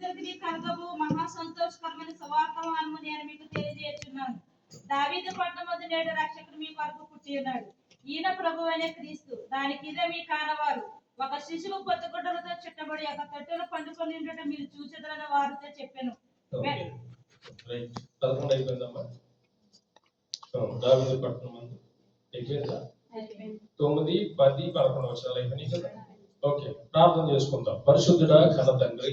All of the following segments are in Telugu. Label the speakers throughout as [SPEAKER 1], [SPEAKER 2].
[SPEAKER 1] ఇద్దరికి కలగవు మహా సంతోషకరమైన సువార్తమానము నేను మీకు తెలియజేస్తున్నాను. దావీదు పట్టణమందు నేడు రక్షకుడు మీ కొరకు పుట్టి ఉన్నాడు. ఈయన ప్రభువైన క్రీస్తు. దానికి ఇదే మీ కానవారు. ఒక శిశువు పొత్తుగుడ్డలతో చుట్టబడి ఒక తొట్టెలో పండుకొని ఉండటం మీరు చూచెదరని వారితో చెప్పాను.
[SPEAKER 2] దావీదు పట్టణమందు అయిపోయిందా? 9, 10, 11 వర్షాలు అయిపోయినాయి కదా. ఓకే, ప్రార్థన చేసుకుందాం. పరిశుద్ధుడా, ఘన తండ్రి,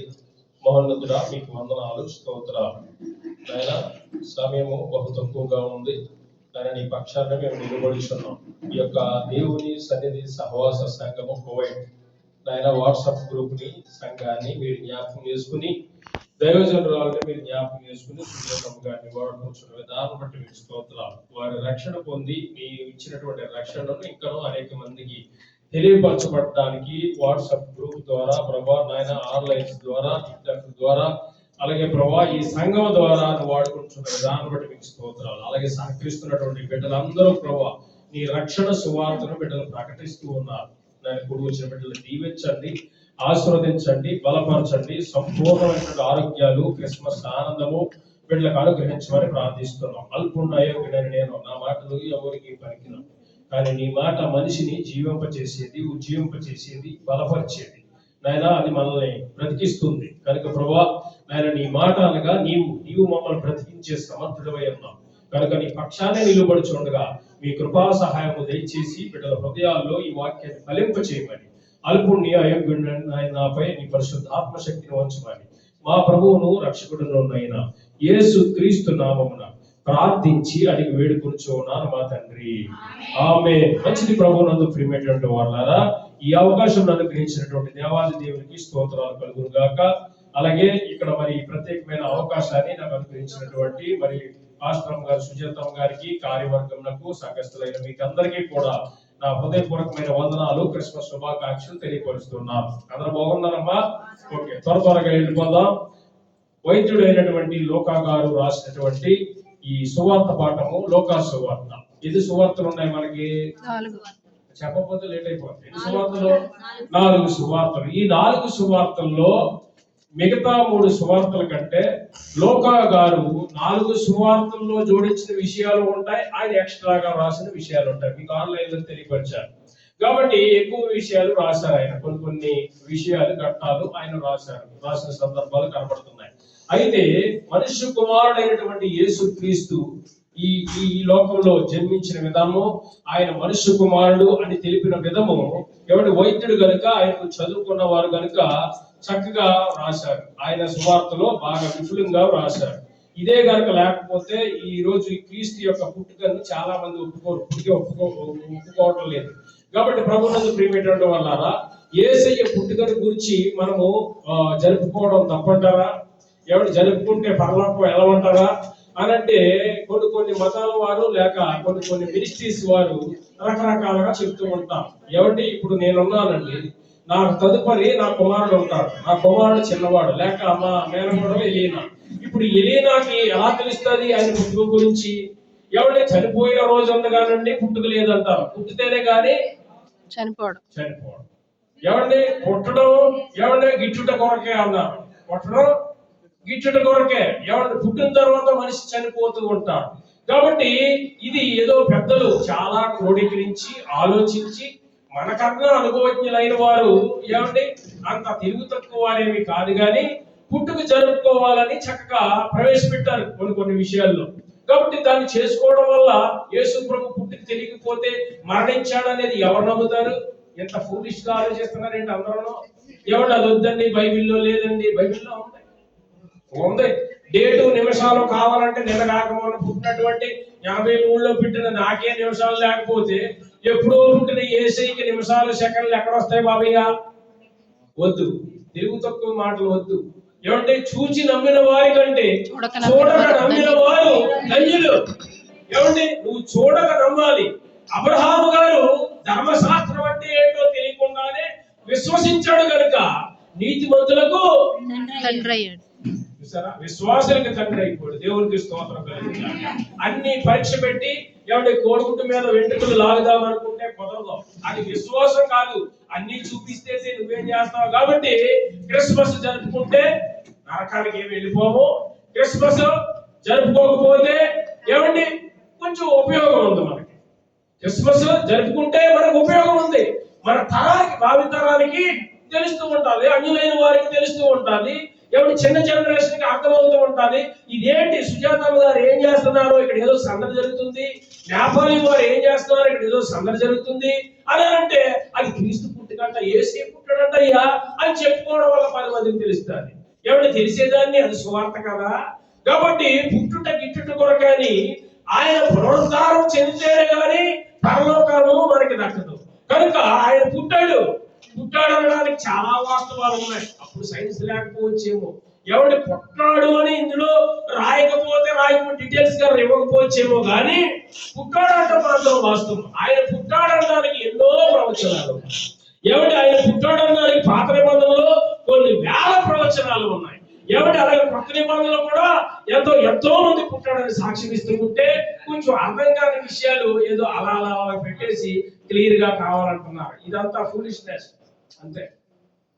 [SPEAKER 2] మహోన్నతుడా, మీకు వందనాలు, స్తోత్రాలు. ఆయన సమయము బహు తక్కువగా ఉంది. ఆయన నీ పక్షాన్ని మేము నిలబడుచున్నాం. ఈ యొక్క దేవుని సన్నిధి సహవాస సంఘము కోవైట్ ఆయన వాట్సాప్ గ్రూప్ ని సంఘాన్ని మీరు జ్ఞాపకం చేసుకుని, దైవజనురాలని మీరు జ్ఞాపకం చేసుకుని సుజాతమ్మ గారిని వాడుకుంటున్న విధానం బట్టి మీకు స్తోత్రాలు. వారి రక్షణ పొంది మీ ఇచ్చినటువంటి రక్షణను ఇంకా అనేక మందికి తెలియపరచబడడానికి వాట్సాప్ గ్రూప్ ద్వారా ప్రభా నాయన ఆన్లైన్స్ ద్వారా ఇంటర్నెట్ ద్వారా అలాగే ప్రభా ఈ సంఘం ద్వారా వాడుకుంటున్న విధానం బట్టి మీకు స్తోత్రాలు. అలాగే సహకరిస్తున్నటువంటి బిడ్డలందరూ ప్రభా నీ రక్షణ సువార్తను బిడ్డలు ప్రకటిస్తూ ఉన్నారు. దాని కూడి వచ్చిన బిడ్డలు దీవించండి, ఆశీర్వదించండి, బలపరచండి. సంపూర్ణమైనటువంటి ఆరోగ్యాలు, క్రిస్మస్ ఆనందము బిడ్డలకు అనుగ్రహించమని ప్రార్థిస్తున్నాం. అల్పుండ అయోగ్యుడని నేను, నా మాటలు ఎవరికి పలికిన, కానీ నీ మాట మనిషిని జీవింపచేసేది, ఉజ్జీవింపచేసేది, బలపరిచేది. నాయన అది మనల్ని బ్రతికిస్తుంది. కనుక ప్రభా నాయన నీ మాట అనగా నీవు మమ్మల్ని బ్రతికించే సమర్థుడవై ఉన్నావు. కనుక నీ పక్షాన్ని నిలుబడుచుండగా మీ కృపా సహాయము దయచేసి బిడ్డల హృదయాల్లో ఈ వాక్యాన్ని ఫలింప చేయమని, అల్పుణ్ణి అయోగ్యుడిని నాపై నీ పరిశుద్ధాత్మ శక్తిని ఉంచమని మా ప్రభువును రక్షకుడును అయిన యేసు క్రీస్తు నామమున ప్రార్థించి అడిగి వేడుకొనుచున్నాను మా తండ్రి, ఆమేన్. మంచిది. ప్రభువునందు ప్రియమైనటువంటి వాళ్ళారా, ఈ అవకాశం అనుగ్రహించినటువంటి దేవాది దేవునికి స్తోత్రాలు కలుగును గాక. అలాగే ఇక్కడ మరి ప్రత్యేకమైన అవకాశాన్ని నాకు అనుగ్రహించినటువంటి మరి పాస్టర్ గారు సుజాతమ్మ గారికి, కార్యవర్గంకు, సంఘస్థులైన మీకు అందరికీ కూడా నా హృదయపూర్వకమైన వందనాలు, క్రిస్మస్ శుభాకాంక్షలు తెలియపరుస్తున్నాను. అందరూ బాగున్నారమ్మా? ఓకే, త్వరగా వెళ్ళిపోదాం. వైద్యుడు అయినటువంటి లోకా గారు రాసినటువంటి ఈ సువార్త పాఠము లోకా సువార్త. ఇది సువార్తలు ఉన్నాయి మనకి, చెప్పకపోతే లేట్ అయిపోతుంది. ఎన్ని సువార్తలు? 4 సువార్తలు. ఈ 4 సువార్తల్లో మిగతా 3 సువార్తల కంటే లోకా గారు 4 సువార్తల్లో జోడించిన విషయాలు ఉంటాయి, ఆయన ఎక్స్ట్రాగా రాసిన విషయాలు ఉంటాయి. మీకు ఆన్లైన్ లో తెలియపరిచారు కాబట్టి ఎక్కువ విషయాలు రాశారు ఆయన. కొన్ని విషయాలు ఘట్టాలు ఆయన రాసిన సందర్భాలు కనబడుతున్నాయి. అయితే మనుష్య కుమారుడైనటువంటి యేసు క్రీస్తు ఈ లోకంలో జన్మించిన విధానము, ఆయన మనుష్య కుమారుడు అని తెలిపిన విధము ఎవరి వైద్యుడు గనుక, ఆయనకు చదువుకున్న వారు గనుక చక్కగా రాశారు. ఆయన సువార్తలో బాగా విపులంగా రాశారు. ఇదే గనుక లేకపోతే ఈ రోజు ఈ క్రీస్తు యొక్క పుట్టుకను చాలా మంది ఒప్పుకోవటం లేదు. కాబట్టి ప్రభువునందు ప్రియమైనటువంటి వాళ్ళారా, యేసయ్య పుట్టుకను గురించి మనము జరుపుకోవడం తప్పంటారా? ఎవరు జరుపుకుంటే పరలోకం వెళ్ళమంటారా అనంటే కొన్ని మతాల వారు లేక కొన్ని మినిస్ట్రీస్ వారు రకరకాలుగా చెప్తూ ఉంటారు. ఏమంటే ఇప్పుడు నేనున్నానండి, నాకు తదుపరి నా కుమారుడు ఉంటాడు, నా కుమారుడు చిన్నవాడు, లేక మా మేనకోడలు ఎలీనా. ఇప్పుడు ఎలీనాకి ఎలా తెలుస్తుంది ఆయన పుట్టుక గురించి? ఎవరి చనిపోయిన రోజు ఉండగానండి పుట్టుక లేదంటారు, పుట్టితేనే గాని చనిపోవడం. ఎవరిని పుట్టడం ఎవరిని గిట్టుట కొరకే అన్నారు, పుట్టడం గిట్టుట కొరకే. ఎవరిని పుట్టిన తర్వాత మనిషి చనిపోతూ ఉంటాడు. కాబట్టి ఇది ఏదో పెద్దలు చాలా క్రోడీకరించి ఆలోచించి మనకన్నా అనుభవజ్ఞులైన వారు ఏమండి అంత తిరుగు తక్కువ వారేమి కాదు కానీ పుట్టుకు జరుపుకోవాలని చక్కగా ప్రవేశపెట్టారు కొన్ని విషయాల్లో. కాబట్టి దాన్ని చేసుకోవడం వల్ల యేసు ప్రభు పుట్టుకు తెలియకపోతే మరణించాడనేది ఎవరు నమ్ముతారు? ఎంత ఫూలిష్ గా ఆలోచిస్తున్నారంటే అందరూ. ఎవరు అది వద్దండి, బైబిల్లో లేదండి. బైబిల్లో ఉంది. డేటు నిమిషాలు కావాలంటే నిన్న కాకమని పుట్టినటువంటి 53లో పుట్టిన నాకే నిమిషాలు లేకపోతే ఎప్పుడో పుట్టిన యేసయ్యకి నిమిషాలు సెకండ్లు ఎక్కడ వస్తాయి బాబయ్య? వద్దు, తిరుగు తక్కువ మాటలు వద్దు. ఏమంటే చూచి నమ్మిన వారి కంటే చూడక నమ్మిన వారు ధన్యులు. ఏమంటే నువ్వు చూడక నమ్మాలి. అబ్రహాము గారు ధర్మశాస్త్రం అంటే ఏంటో తెలియకుండానే విశ్వసించాడు కనుక నీతిమంతులకు తండ్రి అయ్యాడు. విశ్వాసానికి తండ్రి అయిపోయాడు. దేవునికి స్తోత్రం కలిగించాలి. అన్ని పరీక్ష పెట్టి ఎవరి కోడిగుడ్డు మీద వెంట్రుకలు లాగుదాం అనుకుంటే కుదరదు. అది విశ్వాసం కాదు. అన్ని చూపిస్తే నువ్వేం చేస్తావు? కాబట్టి క్రిస్మస్ జరుపుకుంటే నరక నరకానికి ఏమి వెళ్ళిపోము. క్రిస్మస్ జరుపుకోకపోతే ఏమండి కొంచెం ఉపయోగం ఉంది మనకి. క్రిస్మస్ జరుపుకుంటే మనకు ఉపయోగం ఉంది. మన తరానికి, భావితరానికి తెలుస్తూ ఉండాలి, అన్యులైన వారికి తెలుస్తూ ఉండాలి, ఏమిటి చిన్న జనరేషన్ కి అర్థమవుతూ ఉండాలి. ఇదేంటి సుజాతమ్మ గారు ఏం చేస్తున్నారు, ఇక్కడ ఏదో సందడి జరుగుతుంది, నేపాలి వారు ఏం చేస్తున్నారు, ఇక్కడ ఏదో సందడి జరుగుతుంది అని అంటే అది క్రీస్తు పుట్టుకంట, ఏసీ పుట్టాడంట అయ్యా అని చెప్పుకోవడం వల్ల 10 మందికి తెలుస్తుంది. ఏమిటి తెలిసేదాన్ని, అది సువార్త కదా. కాబట్టి పుట్టుట గిట్టుట కొరకని ఆయన పునరుద్ధారం చెందితేనే గాని పరలోకము మనకి దక్కదు. కనుక ఆయన పుట్టాడు అనడానికి చాలా వాస్తవాలు ఉన్నాయి. అప్పుడు సైన్స్ లేకపోవచ్చేమో, ఎవడి పుట్టాడు అని ఇందులో రాయకపోతే డీటెయిల్స్ గా ఇవ్వకపోవచ్చేమో, కానీ పుట్టాడంట మాత్రం వాస్తవం. ఆయన పుట్టాడనడానికి ఎన్నో ప్రవచనాలు, ఎవడి ఆయన పుట్టాడనడానికి పాత నిబంధనలో కొన్ని వేల ప్రవచనాలు ఉన్నాయి. ఎవడి అలాగే కొత్త నిబంధనలు కూడా ఎంతో మంది పుట్టాడని సాక్ష్యం ఇస్తూ ఉంటే కొంచెం అర్థం కాని విషయాలు ఏదో అలా పెట్టేసి క్లియర్ గా కావాలంటున్నారు. ఇదంతా ఫూలిష్నెస్ అంతే.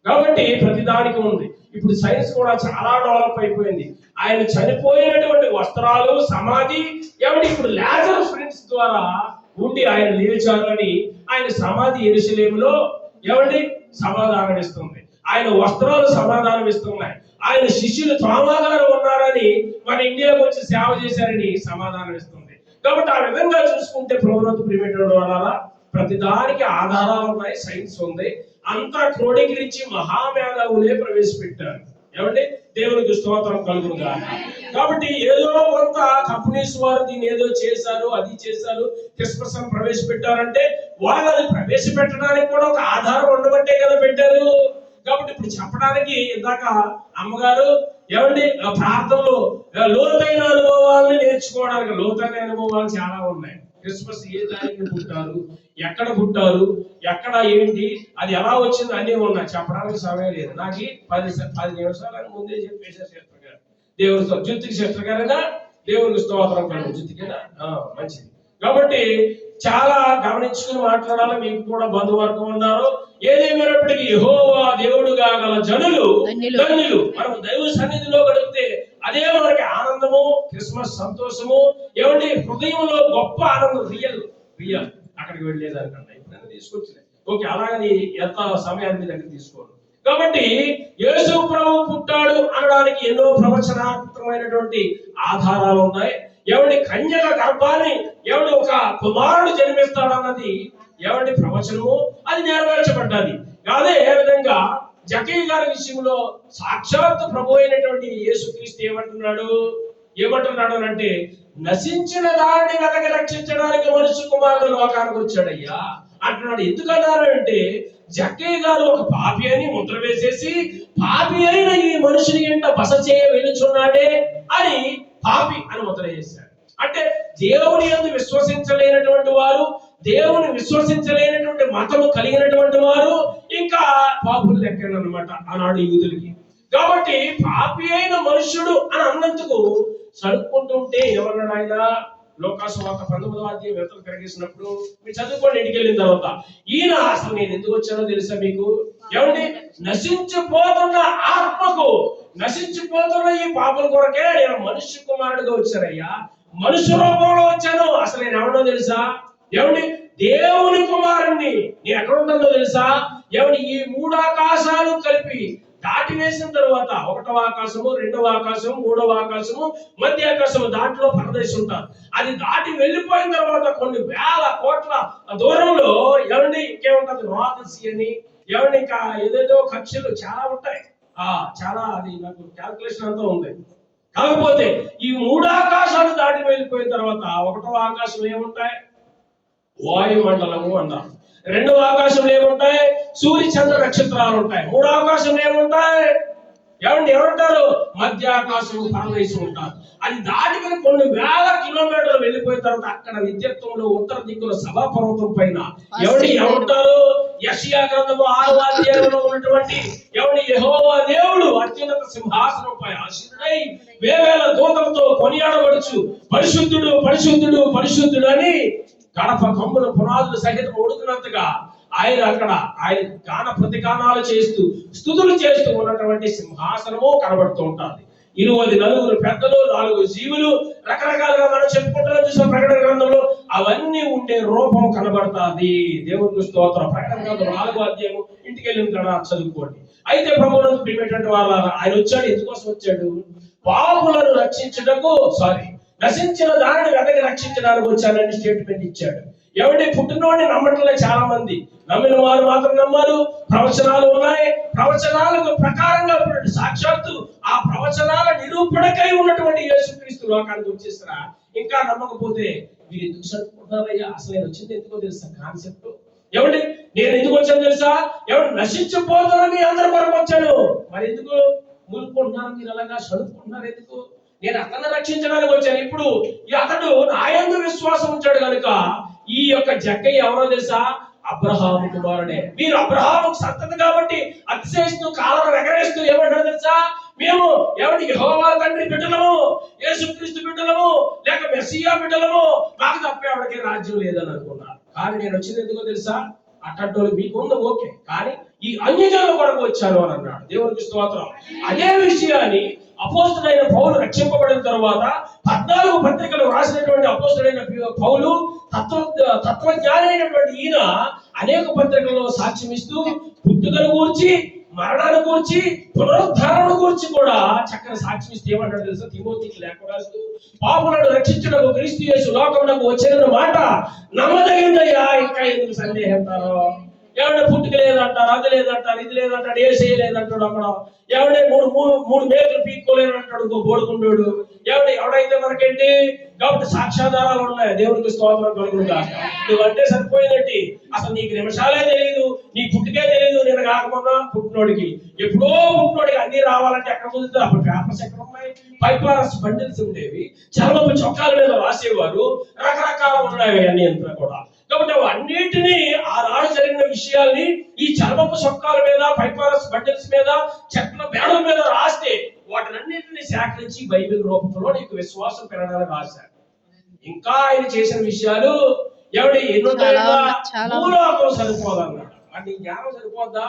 [SPEAKER 2] కాబట్టి ప్రతి దానికి ఉంది. ఇప్పుడు సైన్స్ కూడా చాలా డెవలప్ అయిపోయింది. ఆయన చనిపోయినటువంటి వస్త్రాలు, సమాధి ఏమిటి ఇప్పుడు లేజర్ ప్రింట్స్ ద్వారా ఉండి ఆయన లేచారు అని ఆయన సమాధి యెరూషలేములో ఏమండి సమాధానం ఇస్తుంది. ఆయన వస్త్రాలు సమాధానం ఇస్తున్నాయి. ఆయన శిష్యులు తోమా గారు ఉన్నారని మన ఇండియాకు వచ్చి సేవ చేశారని సమాధానం ఇస్తుంది. కాబట్టి ఆ విధంగా చూసుకుంటే ప్రియమైనటువంటి వాళ్ళ ప్రతి దానికి ఆధారాలు ఉన్నాయి, సైన్స్ ఉంది. అంతా క్రోడీకరించి మహామేధావులే ప్రవేశపెట్టారు. ఏమంటే దేవునికి స్తోత్రం కలుగును గాక. కాబట్టి ఏదో కొంత కంపెనీస్ వారు దీన్ని ఏదో చేశారు, అది చేశారు, క్రిస్మస్ అని ప్రవేశపెట్టారంటే వాళ్ళు అది ప్రవేశపెట్టడానికి కూడా ఒక ఆధారం ఉండబట్టే కదా పెట్టారు. కాబట్టి ఇప్పుడు చెప్పడానికి ఇందాక అమ్మగారు ఏమండి ప్రార్థనలో లోతైన అనుభవాలను నేర్చుకోవడానికి లోతైన అనుభవాలు చాలా ఉన్నాయి. క్రిస్మస్ ఏ తారీఖున పుట్టారు, ఎక్కడ పుట్టారు, ఎక్కడ ఏంటి, అది ఎలా వచ్చింది అన్నీ ఉన్నాయి. చెప్పడానికి సమయం లేదు. నాకు 10 నిమిషాలకు ముందే చెప్పేశారు శస్త్ర గారు. దేవుడితో జుత్తికి శస్త్ర గారైనా దేవునికి స్తోత్రం కాదు, జుత్తికేనా మంచిది. కాబట్టి చాలా గమనించుకుని మాట్లాడాలి. మీకు కూడా బంధువర్గం ఉన్నారు. ఏదేమైనప్పటికీ యెహోవా దేవుడుగా గల జనులు ధన్యులు. మనం దైవ సన్నిధిలో గడిపితే అదే మనకి ఆనందము, క్రిస్మస్ సంతోషము. ఏమండి హృదయంలో గొప్ప ఆనందం, రియల్ అక్కడికి వెళ్ళేదానికన్నా ఎప్పుడైనా తీసుకొచ్చింది. ఓకే, అలాగని ఎంత సమయాన్ని దగ్గర తీసుకోండి. కాబట్టి యేసు ప్రభువు పుట్టాడు అనడానికి ఎన్నో ప్రవచనాత్మకమైనటువంటి ఆధారాలు ఉన్నాయి. ఎవడి కన్యక గర్భాన్ని ఎవడి ఒక కుమారుడు జన్మిస్తాడన్నది ఎవడి ప్రవచనము, అది నెరవేర్చబడ్డది. అదే విధంగా జకయ్య గారి విషయంలో సాక్షాత్ ప్రభు అయినటువంటి యేసుక్రీస్తు ఏమంటున్నాడు అంటే నశించిన దానిని వెతకి రక్షించడానికి మనుష్య కుమారుడు లోకానికి వచ్చాడయ్యా అంటున్నాడు. ఎందుకన్నారు అంటే జకయ్య గారు ఒక పాపి అని ముద్ర వేసేసి పాపి అయిన ఈ మనుషుని ఇంట బస చేయ వెలుచున్నాడే అని పాపి అని ముద్ర చేశాడు. అంటే దేవుని యందు విశ్వసించలేనటువంటి వారు, దేవుని విశ్వసించలేనటువంటి మతము కలిగినటువంటి వారు ఇంకా పాపులు లెక్కనమాట ఆనాడు యూదులకి. కాబట్టి పాపి అయిన మనుష్యుడు అని అన్నందుకు సరుక్కుంటుంటే ఏమన్నాడు ఆయన? లోకాసువార్త 19వ అధ్యాయం వెతలు కలిగేసినప్పుడు మీరు చదువుకోండి. ఇంటికి వెళ్ళిన తర్వాత ఈయన అసలు నేను ఎందుకు వచ్చానో తెలుసా మీకు? ఏమండి నశించిపోతున్న ఆత్మకు, నశించిపోతున్న ఈ పాపల కొరకే నేను మనుష్య కుమారుడుగా వచ్చానయ్యా, మనుష్య రూపంలో వచ్చాను. అసలు నేను ఎవడో తెలుసా? ఏమండి దేవుని కుమారుణ్ణి. నేను ఎక్కడ ఉంటుందో తెలుసా? ఏమండి ఈ 3 ఆకాశాలు కలిపి దాటి వేసిన తర్వాత 1వ ఆకాశము, 2వ ఆకాశము, 3వ ఆకాశము, మధ్య ఆకాశము, దాంట్లో పరదేశం ఉంటారు. అది దాటి వెళ్ళిపోయిన తర్వాత కొన్ని వేల కోట్ల దూరంలో ఏమండి ఇంకేముంటది? రోదసి అని ఏమండి ఇంకా ఏదేదో కక్షలు చాలా ఉంటాయి. చాలా అది నాకు క్యాల్కులేషన్ అంతా ఉంది. కాకపోతే ఈ 3 ఆకాశాలు దాటి వెళ్ళిపోయిన తర్వాత 1వ ఆకాశం ఏముంటాయి? వాయుమండలము అన్నారు. 2వ ఆకాశంలో ఏముంటాయి? సూర్య చంద్ర నక్షత్రాలు ఉంటాయి. 3వ ఆకాశంలో ఏముంటాయి? ఏమంటారు? మధ్య ఆకాశం, పరదేశం ఉంటారు. అది దాటికి కొన్ని వేల కిలోమీటర్లు వెళ్ళిపోయిన తర్వాత అక్కడ నిత్యత్వంలో ఉత్తర దిక్కుల సభా పర్వతం పైన ఏమంటారు? యెషయా గ్రంథము 6వ అధ్యాయంలో ఉన్నటువంటి యెహోవా దేవుడు అత్యున్నత సింహాసనంపై ఆసీనుడై వేవేల దూతలతో కొనియాడబడుచు పరిశుద్ధుడు పరిశుద్ధుడు పరిశుద్ధుడు అని గడప కమ్ముల పునాదులు సహితం ఉడుకున్నంతగా ఆయన అక్కడ ఆయన గాన ప్రతిగానాలు చేస్తూ స్తుతులు చేస్తూ ఉన్నటువంటి సింహాసనము కనబడుతూ ఉంటుంది. 20 నలుగురు పెద్దలు, 4 జీవులు, రకరకాలుగా మనం చెప్పుకుంటున్నాం చూసాం ప్రకటన గ్రంథంలో. అవన్నీ ఉండే రూపం కనబడతాది. దేవునికి స్తోత్రం. ప్రకటన గ్రంథం 4వ అధ్యాయం ఇంటికి వెళ్ళిన తర్వాత చదువుకోండి. అయితే ప్రభువునందు ప్రియమైనటువంటి వాళ్ళారా, ఆయన వచ్చాడు. ఎందుకోసం వచ్చాడు? పాపులను రక్షించుటకు, నశించిన దానిని వెతకి రక్షించడానికి వచ్చానని స్టేట్మెంట్ ఇచ్చాడు. ఎవరి పుట్టినోడిని నమ్మట్లే చాలా మంది. నమ్మిన వారు మాత్రం నమ్మారు. ప్రవచనాలు ఉన్నాయి. ప్రవచనాలకు ప్రకారంగా సాక్షాత్తు ఆ ప్రవచనాల నిరూపణకై ఉన్నటువంటి యేసుక్రీస్తు లోకానికి వచ్చేసినా ఇంకా నమ్మకపోతే మీరు ఎందుకు చదువుకుంటారయ్యా? అసలు నేను వచ్చింది ఎందుకో తెలుసా? కాన్సెప్ట్ ఏమండి, నేను ఎందుకు వచ్చాను తెలుసా? ఎవరు నశించిపోతారని అందరి కొరకు వచ్చాను. మరి ఎందుకు మునుకుంటున్నారు మీరు? అలాగా చదువుకుంటున్నారు ఎందుకు? నేను అతన్ని రక్షించడానికి వచ్చాను. ఇప్పుడు ఈ అతడు నాయందు విశ్వాసం ఉంచాడు కనుక ఈ యొక్క జక్కయ్య ఎవరో తెలుసా? అబ్రహాము కుమారుడే. మీరు అబ్రహాము సంతతి కాబట్టి అతిశయిస్తూ కాళ్ళను ఎగరేస్తూ ఏమంటారు తెలుసా? మేము ఎవరికి యెహోవా తండ్రి బిడ్డలము, యేసుక్రీస్తు బిడ్డలము, లేక మెస్సియా బిడ్డలము, మాకు తప్ప ఎవరికి రాజ్యం లేదని అనుకున్నారు. కానీ నేను వచ్చింది ఎందుకో తెలుసా? అట్టోళ్ళు మీకుంది ఓకే, కానీ ఈ అన్యజనుల కొరకు వచ్చాను అని అన్నాడు. దేవునికి స్తోత్రం. అదే విషయాన్ని అపోస్తలుడైన పౌలు రక్షింపబడిన తర్వాత 14 పత్రికలు రాసినటువంటి అపోస్తలుడైన పౌలు తత్వజ్ఞాని అయినటువంటి ఈయన అనేక పత్రికల్లో సాక్ష్యం ఇస్తూ పుట్టుకను గూర్చి, మరణాన్ని గూర్చి, పునరుద్ధారణ గూర్చి కూడా చక్కని సాక్ష్యం ఇస్తే ఏమంటాడు తెలుసా? తిమోతికి లేఖ రాస్తూ పాపులను రక్షించడానికి క్రీస్తు యేసు లోకమునకు వచ్చిన మాట నమ్మదగిందయ్యా, ఇంకా ఎందుకు సందేహిస్తారో? ఎవడే పుట్టుక లేదంటారు, అది లేదంటారు, ఇది లేదంటాడు, ఏ చేయలేదంటాడు. అక్కడ ఎవడే మూడు మేకలు పీక్కోలేదంటాడు ఇంకో బోడుకుంటాడు. ఎవడైతే మనకేంటి కాబట్టి సాక్ష్యాధారాలు ఉన్నాయి. దేవునికి స్తోత్రం కలుగునుగా. నువ్వంటే సరిపోయిందండి. అసలు నీకు నిమిషాలే తెలియదు, నీ పుట్టుకే తెలియదు. నేను కాకుండా పుట్టినోడికి ఎప్పుడో పుట్టినోడికి అన్ని రావాలంటే ఎక్కడ కుదురుతుంది? అప్పుడు పేపర్స్ ఎక్కడ ఉన్నాయి? పైపారస్ బండిల్స్ ఉండేవి, చర్మపు చొక్కాల మీద రాసేవారు, రకరకాలు ఉన్నాయి అన్ని అంతా కూడా. కాబట్టి అన్నిటినీ ఆనాడు జరిగిన విషయాల్ని ఈ చర్మపు చొక్కాల మీద, పైపారస్ బండిల్స్ మీద, చెట్ల బేడల మీద రాస్తే వాటినన్నింటినీ సేకరించి బైబిల్ రూపంలో నీకు విశ్వాసం పెరగాలని రాశారు. ఇంకా ఆయన చేసిన విషయాలు ఎన్నో భూలోకం సరిపోదన్నాడు. మరి నీ జ్ఞానం సరిపోద్దా?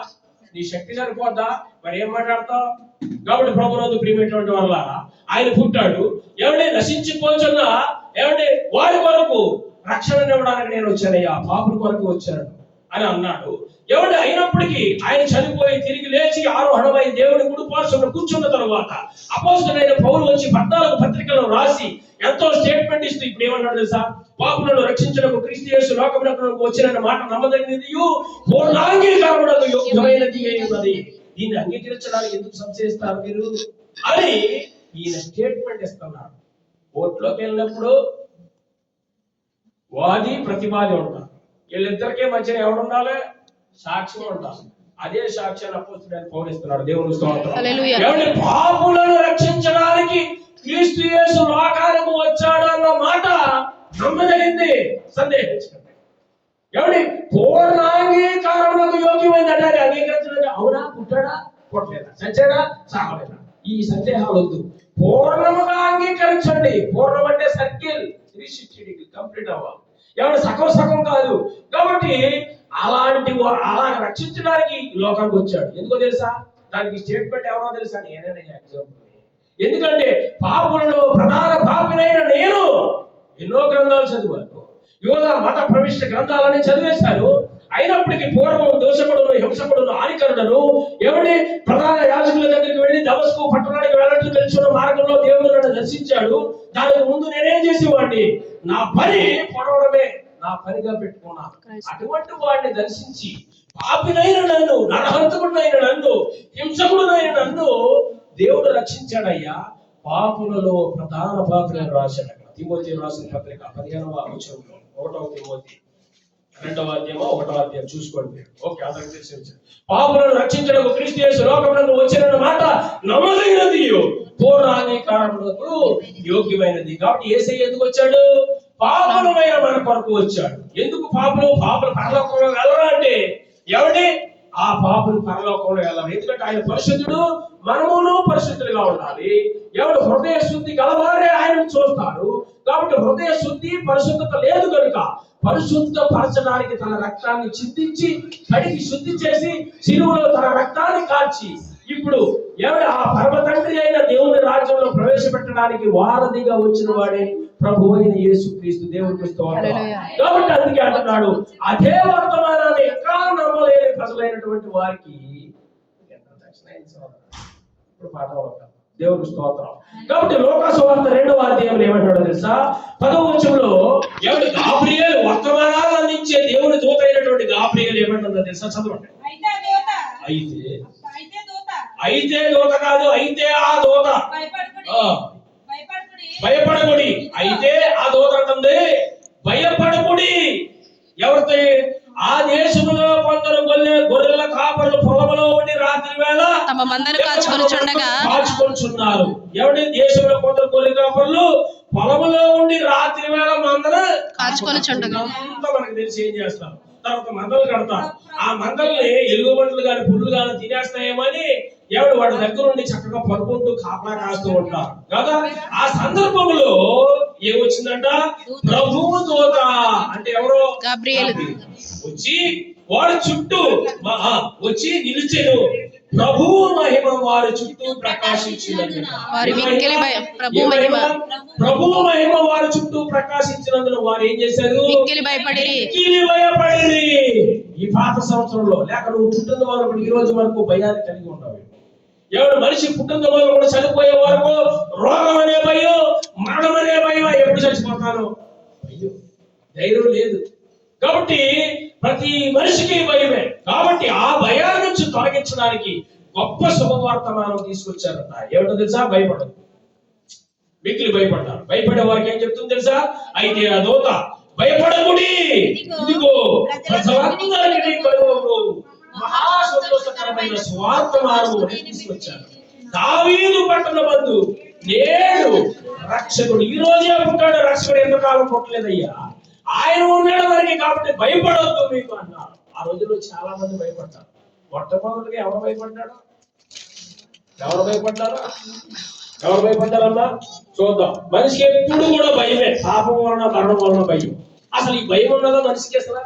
[SPEAKER 2] నీ శక్తి సరిపోద్దా? మరి ఏం మాట్లాడతావు? కాబట్టి ప్రభువునందు ప్రియమైనటువంటి వల్ల ఆయన పుట్టాడు. నశించిపోతున్న వారి కొరకు రక్షణ ఇవ్వడానికి నేను వచ్చానయ్యా, పాపుల కొరకు వచ్చాను అని అన్నాడు. అయినప్పటికీ ఆయన చనిపోయి తిరిగి లేచి ఆరోహణమై దేవుని కుడి పార్శ్వమున కూర్చున్న తరువాత అపోస్తలుడైన పౌలు వచ్చి 14 పత్రికలను రాసి ఎంతో స్టేట్మెంట్ ఇస్తూ ఇప్పుడు ఏమన్నాడు తెలుసా? పాపులను రక్షించడానికి క్రీస్తు యేసు లోకమునకు వచ్చిన మాట నమ్మదగినది, పూర్ణాంగీకారమునకు యోగ్యమైనది ఉన్నది. దీన్ని అంగీకరించడానికి ఎందుకు సంశయిస్తారు మీరు అని ఈయన స్టేట్మెంట్ ఇస్తున్నాడు. కోర్టులోకి వెళ్ళినప్పుడు వాది ప్రతివాది ఉంటారు. వీళ్ళిద్దరికే మధ్యన ఎవరు ఉండాలి? సాక్షి ఉండాలి. అదే సాక్ష్యాన్ని అపోస్తలుడైన పౌలు ఇస్తున్నాడు. దేవుని స్తోత్రం. పాపులను రక్షించడానికి క్రీస్తు యేసు లోకానికి వచ్చాడు అన్న మాట నమ్మదగింది, సందేహించండి. పూర్ణాంగీకారములకు యోగ్యమైంది అంటే అంగీకరించడం. అవునా? పుట్టాడా? పుట్టలేదా? చచ్చాడా? సాగలేదా? ఈ సందేహాలు వద్దు. పూర్ణముగా అంగీకరించండి. పూర్ణం అంటే సర్కిల్ 360 డిగ్రీ కంప్లీట్ అవ్వాలి. సగం కాదు. కాబట్టి అలా రక్షించడానికి లోకానికి వచ్చాడు. ఎందుకో తెలుసా? దానికి స్టేట్మెంట్ ఎవరో తెలుసా? నేనే ఎగ్జాంపుల్. ఎందుకంటే పాపులలో ప్రధాన పాపినైన నేను ఎన్నో గ్రంథాలు చదివాను, యోధ మత ప్రవిష్ట గ్రంథాలని చదివేశాను. అయినప్పటికీ పూర్వం దోషకుడును, హింసకుడును, హానికరుడను ప్రధాన యాజకుల దగ్గరికి వెళ్ళి దమస్కు పట్టణానికి వెళ్ళట్టు తెలుసుకున్న మార్గంలో దేవుడు నన్ను దర్శించాడు. దానికి ముందు నేనేం చేసేవాడిని? నా పని పొడవడమే నా పనిగా పెట్టుకున్నాను. అటువంటి వాడిని దర్శించి పాపినైన నన్ను, నరహంతకుడైన నన్ను, హింసకుడునైన నన్ను దేవుడు రక్షించాడయ్యా. పాపులలో ప్రధాన పాపులను రాశాడు. తిమోతి రాసిన పత్రిక 15వ వచనంలో 1వ తిమోతి 2వ అధ్యాయం 1వ అధ్యాయం చూసుకోండి. ఓకే, అందరికి తెలిసి పాపులను రక్షించడానికి క్రీస్తు యేసు లోకమునకు వచ్చిన మాట నమ్మదగినది, పూర్ణాంగీకారమునకు యోగ్యమైనది. కాబట్టి యేసయ్య ఎందుకు వచ్చాడు? పాపులమైన మన కొరకు వచ్చాడు. ఎందుకు పాపులు పరలోకంలో వెళ్ళరా అంటే ఆ పాపులు పరలోకంలో వెళ్ళాలి. ఎందుకంటే ఆయన పరిశుద్ధుడు, మనమును పరిశుద్ధులుగా ఉండాలి. హృదయ శుద్ధి గలవారే ఆయన చూస్తారు. కాబట్టి హృదయ శుద్ధి, పరిశుద్ధత లేదు కనుక పరిశుద్ధపరచడానికి తన రక్తాన్ని చిందించి కడిగి శుద్ధి చేసి శిలువలో తన రక్తాన్ని కాల్చి ఇప్పుడు ఆ పరమ తండ్రి అయిన దేవుని రాజ్యంలో ప్రవేశపెట్టడానికి వారధిగా వచ్చిన వాడే ప్రభు అయిన యేసుక్రీస్తు. దేవునికి స్తోత్రం. కాబట్టి అందుకే అంటున్నాడు, అదే వర్తమానాన్ని ఇంకా నమ్మలేని ప్రజలైనటువంటి వారికి ఎంత దక్షిణ అయింది సోదరా. ఇప్పుడు పాట అవుతాం. దేవునికి స్తోత్రం. కాబట్టి లోకాసు వార్త 2వ అధ్యాయంలో ఏమంటాడో తెలుసా? 10వ వచనంలో ఎవరి గాబ్రియేలు వర్తమానాలు అందించే దేవుని దూత అయినటువంటి గాబ్రియేలు ఏమంటుందో తెలుసా? చదవండి. అయితే దూత కాదు, అయితే ఆ దూత. భయపడకుడి. అయితే ఆ దూత అంటుంది భయపడకుడి. ఎవరితో? ఆ దేశంలో కొందరు గొర్రెల కాపరులు పొలంలో ఉండి రాత్రి వేళ
[SPEAKER 3] తమ మందను
[SPEAKER 2] కాచుకొనుచున్నారు. ఎవరి దేశంలో కొందరు గొర్రెల కాపరులు పొలంలో ఉండి రాత్రి వేళ మందను
[SPEAKER 3] కాచుకొనుచుండగా
[SPEAKER 2] అంతా మనకు తెలిసి ఏం చేస్తారు? తర్వాత మందలు కడతారు. ఆ మందల్ని ఎలుగుబంట్లు గాని పుళ్ళు గాని తినేస్తాయేమని ఎవడు వాడి దగ్గర ఉండి చక్కగా పడుకుంటూ కాపలా కాస్తూ ఉంటారు కదా. ఆ సందర్భంలో ఏమొచ్చిందంట? ప్రభువు దూత అంటే ఎవరో
[SPEAKER 3] గాబ్రియేలు
[SPEAKER 2] వచ్చి వాడి చుట్టూ వచ్చి నిలిచెను. ప్రభువు మహిమ వారి చుట్టూ ప్రకాశించినందున ప్రభువు మహిమ వారి చుట్టూ ప్రకాశించినందున వారు ఏం చేశారు?
[SPEAKER 3] భయపడిరి.
[SPEAKER 2] ఈ పాత సంవత్సరంలో లేక నువ్వు పుట్టిన వాళ్ళు ఈ రోజు వరకు భయాన్ని కలిగి ఉన్నావు. ఎవడు మనిషి పుట్టిన వాళ్ళు కూడా చనిపోయే వరకు రోగం అనే భయం, మరణం అనే భయం. ఎప్పుడు చచ్చిపోతాను భయం, ధైర్యం లేదు. కాబట్టి ప్రతి మనిషికి భయమే. కాబట్టి ఆ భయాన్ని నుంచి తొలగించడానికి గొప్ప శుభవార్తమానం తీసుకొచ్చారట. ఏమిటో తెలుసా? భయపడదు. మిక్కిలి భయపడ్డారు. భయపడే వారికి ఏం చెప్తుంది తెలుసా? అయితే ఆ దూత భయపడకుడి, ఇదిగో ప్రజలందరికీ కలుగు మహా సంతోషకరమైన స్వార్థమానం తీసుకొచ్చారు. దావీదు పట్టణమందు నేడు రక్షకుడు ఈ రోజే పుట్టాడు. రక్షకుడు ఎంతకాలం పుట్టలేదయ్యా, ఆయన ఉన్నాడు వారికి. కాబట్టి భయపడవద్దు మీకు అన్నారు. ఆ రోజుల్లో చాలా మంది భయపడ్డారు. మొట్టమొదటిగా ఎవరు భయపడ్డారు? ఎవరు భయపడ్డారమ్మా? చూద్దాం. మనిషికి ఎప్పుడు కూడా భయమే. పాపం వలన, మరణం వలన భయం. అసలు ఈ భయం ఉన్నదా మనిషికి? అసలు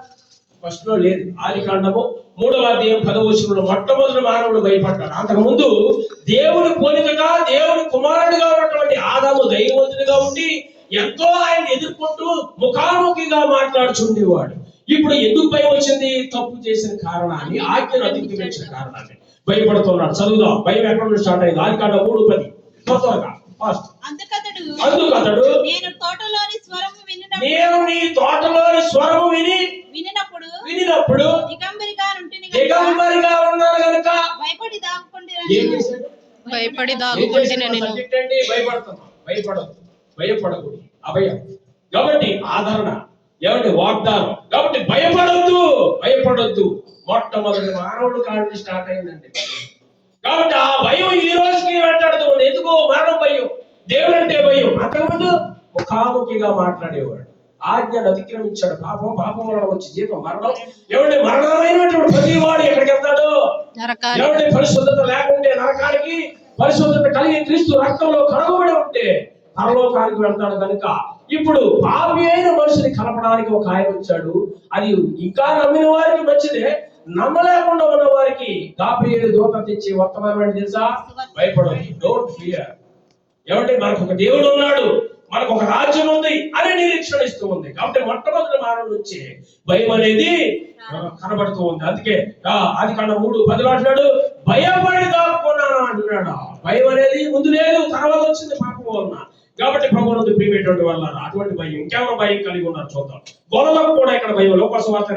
[SPEAKER 2] ఫస్ట్ లో లేదు. ఆదికాండము 3వ అధ్యాయం 10వ వచనంలో మొట్టమొదటి మానవుడు భయపడ్డాడు. అంతకుముందు దేవుని పోలికగా దేవుని కుమారుడిగా ఉన్నటువంటి ఆదాము దైవవంతుడిగా ఉండి ఎంతో ఆయన ఎదుర్కొంటూ ముఖాముఖిగా మాట్లాడుచుండేవాడు. ఇప్పుడు ఎందుకు భయం వచ్చింది? తప్పు చేసిన కారణాన్ని, ఆజ్ఞను అతిక్రమించిన కారణాన్ని భయపడుతున్నాడు. చదువుదాం. భయం ఎక్కడ నుండి స్టార్ట్ అయింది? ఆదికాండం 3:10. త్వరగా ఫాస్ట్. అందుకతడు నేను నీ తోటలోని స్వరము వినినప్పుడు దిగంబరిగా ఉన్నాను గనుక
[SPEAKER 3] భయపడి దాగుకుంటే
[SPEAKER 2] భయపడకూడదు. అభయం. కాబట్టి ఆదరణ, ఏమంటే వాగ్దానం. కాబట్టి భయపడొద్దు. మొట్టమొదటి మానవుడు కాడి స్టార్ట్ అయిందండి. కాబట్టి ఆ భయం ఈ రోజుకి వెంటాడుతుంది. ఎందుకు? మరణం భయం, దేవుడు అంటే భయం. అంతకుముందు ముఖాముఖిగా మాట్లాడేవాడు. ఆజ్ఞను అతిక్రమించాడు. పాపం వలన వచ్చి జీతం మరణం. ఎవరి మరణమైనటువంటి ప్రతి వాడు ఎక్కడికి వెళ్తాడు? ఎవరి పరిశుద్ధత లేకుంటే నరకానికి, పరిశుద్ధత కలిగి క్రీస్తు రక్తంలో కడగబడి ఉంటే పరలోకానికి వెళ్తాడు. కనుక ఇప్పుడు పాపి అయిన మనిషిని కలపడానికి ఒక ఆయన వచ్చాడు. అది ఇంకా నమ్మిన వారికి మంచిదే, నమ్మలేకుండా ఉన్న వారికి గాబ్రియేలు దూత తెచ్చి వర్తమానం తెలుసా? భయపడదు. Don't fear. ఏమంటే మనకు ఒక దేవుడు ఉన్నాడు, మనకు ఒక రాజ్యం ఉంది అని నిరీక్షణ ఇస్తూ ఉంది. కాబట్టి మొట్టమొదటి మానవుడు నుంచి భయం అనేది కనబడుతూ ఉంది. అందుకే ఆదికాండం 3:10 అంటున్నాడు భయపడి దాక్కున్నాను అంటున్నాడు. భయం అనేది ముందు లేదు, తర్వాత వచ్చింది పాపం వలన. కాబట్టి ప్రభువునందు ప్రియమైనటువంటి వాళ్ళ అటువంటి భయం, ఇంకెవరో భయం కలిగి ఉన్నారు చూద్దాం. గొర్రెలకు కూడా ఇక్కడ భయం. లోకాసు వార్త